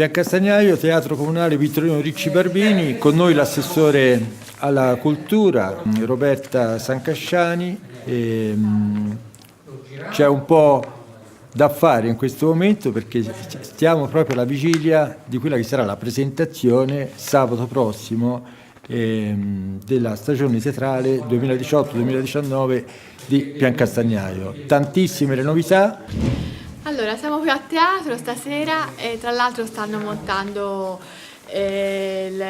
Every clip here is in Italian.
Piancastagnaio, Teatro Comunale Vittorino Ricci Barbini, con noi l'assessore alla cultura Roberta Sancasciani. C'è un po' da fare in questo momento perché stiamo proprio alla vigilia di quella che sarà la presentazione sabato prossimo della stagione teatrale 2018-2019 di Piancastagnaio. Tantissime le novità. Allora, siamo qui a teatro stasera e tra l'altro stanno montando il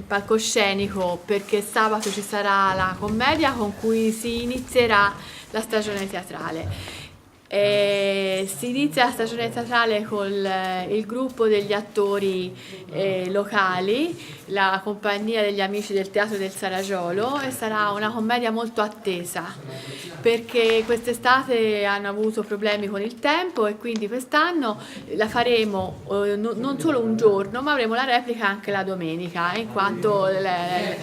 palcoscenico, perché sabato ci sarà la commedia con cui si inizierà la stagione teatrale. Si inizia la stagione teatrale con il gruppo degli attori locali, la compagnia degli amici del Teatro del Saragiolo, e sarà una commedia molto attesa perché quest'estate hanno avuto problemi con il tempo e quindi quest'anno la faremo non solo un giorno, ma avremo la replica anche la domenica, in quanto è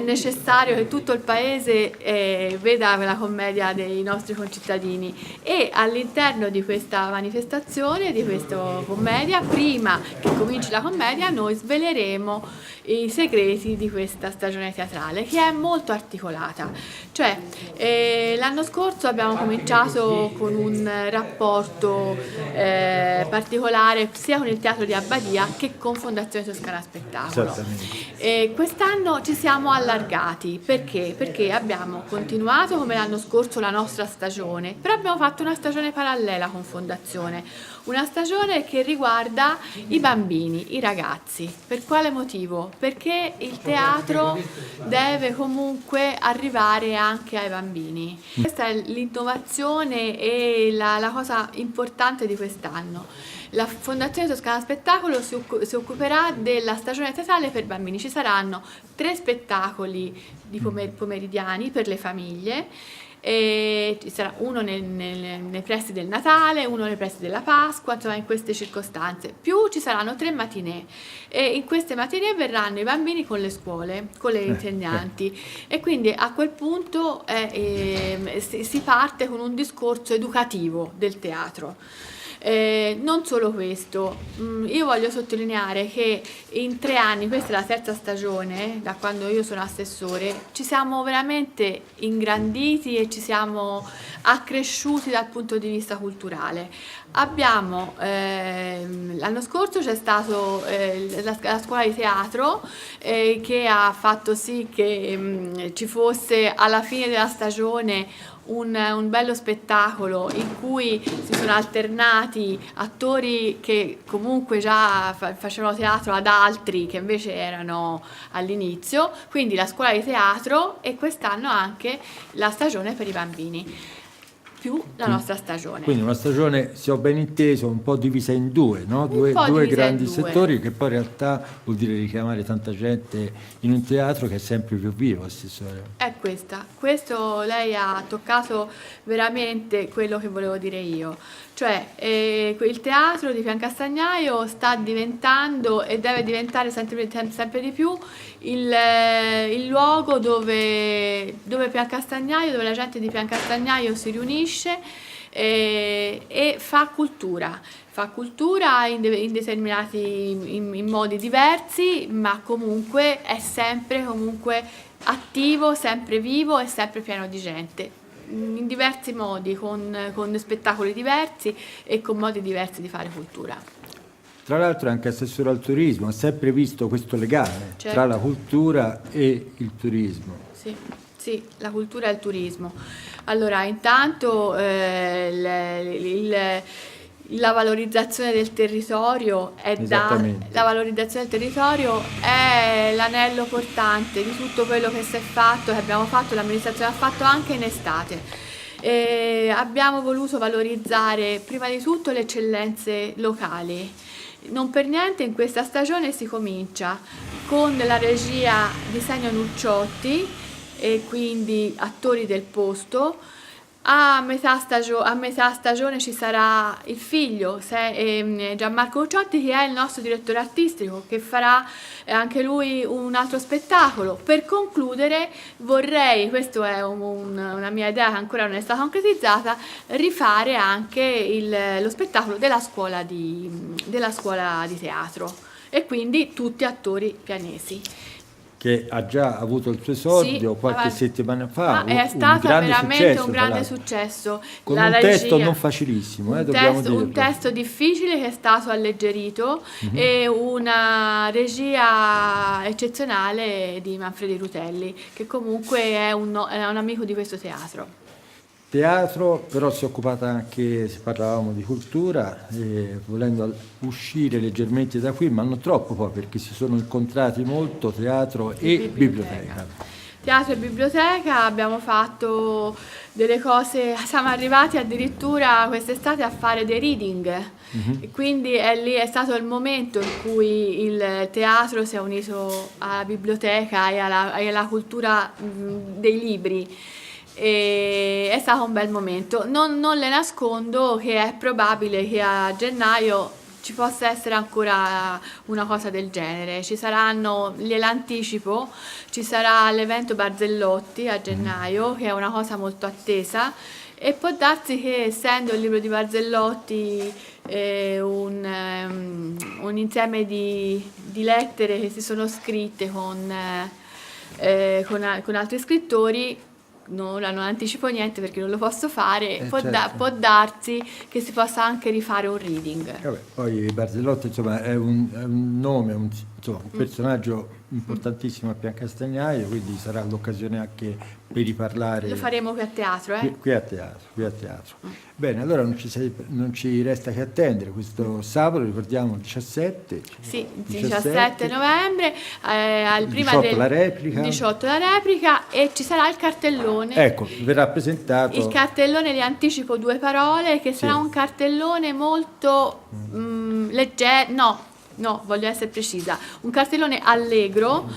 necessario che tutto il paese veda la commedia dei nostri concittadini. E all'interno di questa manifestazione, di questa commedia, prima che cominci la commedia, noi sveleremo i segreti di questa stagione teatrale, che è molto articolata. Cioè, l'anno scorso abbiamo cominciato con un rapporto particolare sia con il Teatro di Abbadia che con Fondazione Toscana Spettacolo. Quest'anno ci siamo allargati. Perché? Perché abbiamo continuato come l'anno scorso la nostra stagione, però abbiamo fatto una stagione parallela con Fondazione, una stagione che riguarda i bambini, i ragazzi. Per quale motivo? Perché il teatro deve comunque arrivare anche ai bambini. Questa è l'innovazione e la cosa importante di quest'anno. La Fondazione Toscana Spettacolo si occuperà della stagione teatrale per bambini. Ci saranno 3 spettacoli di pomeridiani per le famiglie. Ci sarà uno nei pressi del Natale, uno nei pressi della Pasqua, insomma in queste circostanze. Più ci saranno 3 matinee e in queste matinee verranno i bambini con le scuole, con le insegnanti e quindi a quel punto si parte con un discorso educativo del teatro. Non solo questo, io voglio sottolineare che in 3 anni, questa è la terza stagione, da quando io sono assessore, ci siamo veramente ingranditi e ci siamo accresciuti dal punto di vista culturale. Abbiamo, l'anno scorso c'è stato la scuola di teatro che ha fatto sì che ci fosse alla fine della stagione un bello spettacolo in cui si sono alternati attori che comunque già facevano teatro ad altri che invece erano all'inizio, quindi la scuola di teatro e quest'anno anche la stagione per i bambini, più la nostra stagione. Quindi una stagione, se ho ben inteso, un po' divisa in due, no? Due grandi settori, che poi in realtà vuol dire richiamare tanta gente in un teatro che è sempre più vivo, assessore. È questo lei ha toccato veramente quello che volevo dire io, cioè il teatro di Piancastagnaio sta diventando e deve diventare sempre di più il luogo dove Piancastagnaio, dove la gente di Piancastagnaio si riunisce e fa cultura in determinati in modi diversi, ma comunque è sempre attivo, sempre vivo e sempre pieno di gente, in diversi modi, con spettacoli diversi e con modi diversi di fare cultura. Tra l'altro anche assessore al turismo, ha sempre visto questo legame tra la cultura e il turismo. Sì, la cultura e il turismo. Allora, intanto la valorizzazione del territorio è l'anello portante di tutto quello che si è fatto, che abbiamo fatto, l'amministrazione ha fatto anche in estate. Abbiamo voluto valorizzare prima di tutto le eccellenze locali. Non per niente in questa stagione si comincia con la regia di Senio Nucciotti e quindi attori del posto, A metà stagione ci sarà il figlio, Gianmarco Ucciotti, che è il nostro direttore artistico, che farà anche lui un altro spettacolo. Per concludere vorrei, questa è una mia idea che ancora non è stata concretizzata, rifare anche lo spettacolo della scuola di teatro, e quindi tutti attori pianesi. Che ha già avuto il suo esordio Sì, qualche settimana fa, è stato veramente successo, un grande successo. Con La un regia, testo non facilissimo, dobbiamo dirlo. Un testo difficile che è stato alleggerito, e una regia eccezionale di Manfredi Rutelli, che comunque è un amico di questo teatro. Teatro, però si è occupata anche, se parlavamo di cultura, volendo uscire leggermente da qui, ma non troppo poi, perché si sono incontrati molto teatro e biblioteca. Teatro e biblioteca, abbiamo fatto delle cose, siamo arrivati addirittura quest'estate a fare dei reading, e quindi è stato il momento in cui il teatro si è unito alla biblioteca e alla cultura dei libri. E è stato un bel momento. Non le nascondo che è probabile che a gennaio ci possa essere ancora una cosa del genere. Ci saranno, gliel'anticipo, ci sarà l'evento Barzellotti a gennaio, che è una cosa molto attesa, e può darsi che, essendo il libro di Barzellotti un insieme di lettere che si sono scritte con altri scrittori, non anticipo niente perché non lo posso fare, può darsi che si possa anche rifare un reading. Vabbè, poi Barzellotti, insomma, è un nome, un personaggio importantissimo a Piancastagnaio, quindi sarà l'occasione anche per riparlare. Lo faremo qui a teatro, Qui a teatro. Bene, allora non ci resta che attendere questo sabato, ricordiamo, 17. Sì, 17 novembre, prima 18 la replica. 18 la replica, e ci sarà il cartellone. Ecco, verrà presentato. Il cartellone, le anticipo 2 parole, che sarà un cartellone molto leggero, no, voglio essere precisa, un cartellone allegro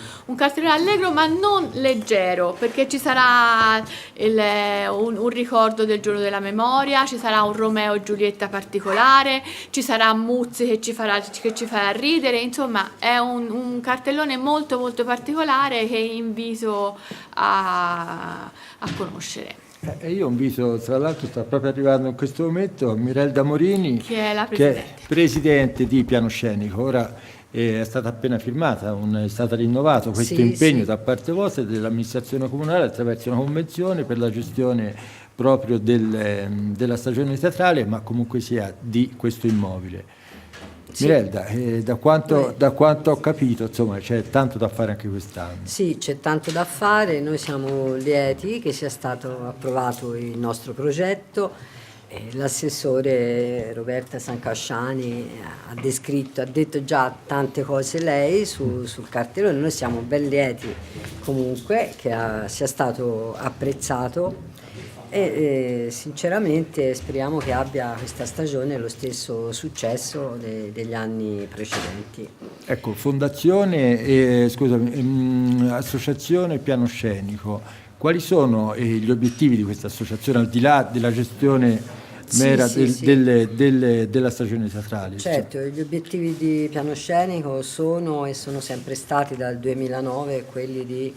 ma non leggero, perché ci sarà un ricordo del giorno della memoria, ci sarà un Romeo e Giulietta particolare, ci sarà Muzzi che ci farà ridere, insomma è un cartellone molto molto particolare che invito a conoscere. E io invito, tra l'altro sta proprio arrivando in questo momento, Mirelda Morini, che è la presidente di Piano Scenico. Ora è stata appena firmata, è stato rinnovato questo impegno da parte vostra e dell'amministrazione comunale attraverso una convenzione per la gestione proprio della stagione teatrale, ma comunque sia di questo immobile. Mirelda, da quanto ho capito, insomma, c'è tanto da fare anche quest'anno. Sì, c'è tanto da fare, noi siamo lieti che sia stato approvato il nostro progetto. L'assessore Roberta Sancasciani ha detto già tante cose lei sul cartellone. Noi siamo ben lieti comunque che sia stato apprezzato, e sinceramente speriamo che abbia questa stagione lo stesso successo degli anni precedenti. Ecco, associazione Piano Scenico, quali sono gli obiettivi di questa associazione al di là della gestione mera della stagione teatrale? Certo, gli obiettivi di Piano Scenico sono e sono sempre stati dal 2009 quelli di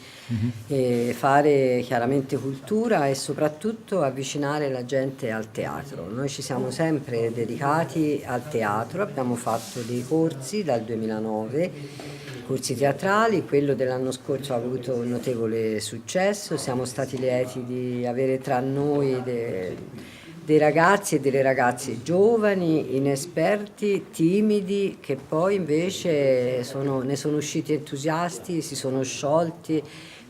fare chiaramente cultura e soprattutto avvicinare la gente al teatro. Noi ci siamo sempre dedicati al teatro, abbiamo fatto dei corsi dal 2009, corsi teatrali, quello dell'anno scorso ha avuto un notevole successo, siamo stati lieti di avere tra noi dei ragazzi e delle ragazze giovani, inesperti, timidi, che poi invece ne sono usciti entusiasti, si sono sciolti.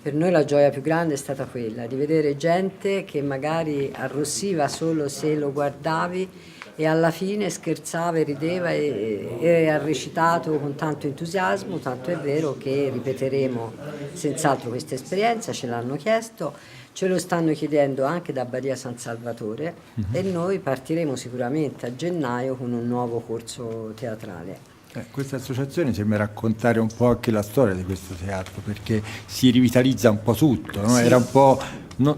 Per noi la gioia più grande è stata quella di vedere gente che magari arrossiva solo se lo guardavi e alla fine scherzava e rideva e ha recitato con tanto entusiasmo, tanto è vero che ripeteremo senz'altro questa esperienza, ce l'hanno chiesto, ce lo stanno chiedendo anche da Badia San Salvatore e noi partiremo sicuramente a gennaio con un nuovo corso teatrale. Questa associazione sembra raccontare un po' anche la storia di questo teatro, perché si rivitalizza un po' tutto, no? Sì. Era un po'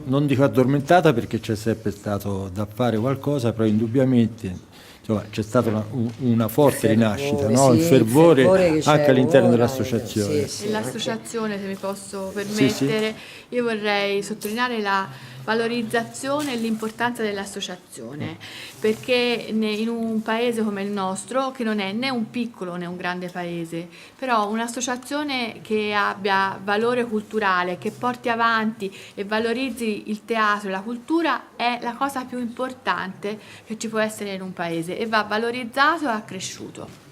non dico addormentata perché c'è sempre stato da fare qualcosa, però indubbiamente insomma, c'è stata una forte rinascita, no? Sì, il fervore che c'è anche all'interno ora, dell'associazione. sì, E l'associazione, se mi posso Sì, sì. permettere, io vorrei sottolineare la valorizzazione e l'importanza dell'associazione, perché in un paese come il nostro, che non è né un piccolo né un grande paese, però un'associazione che abbia valore culturale, che porti avanti e valorizzi il teatro e la cultura è la cosa più importante che ci può essere in un paese e va valorizzato e accresciuto.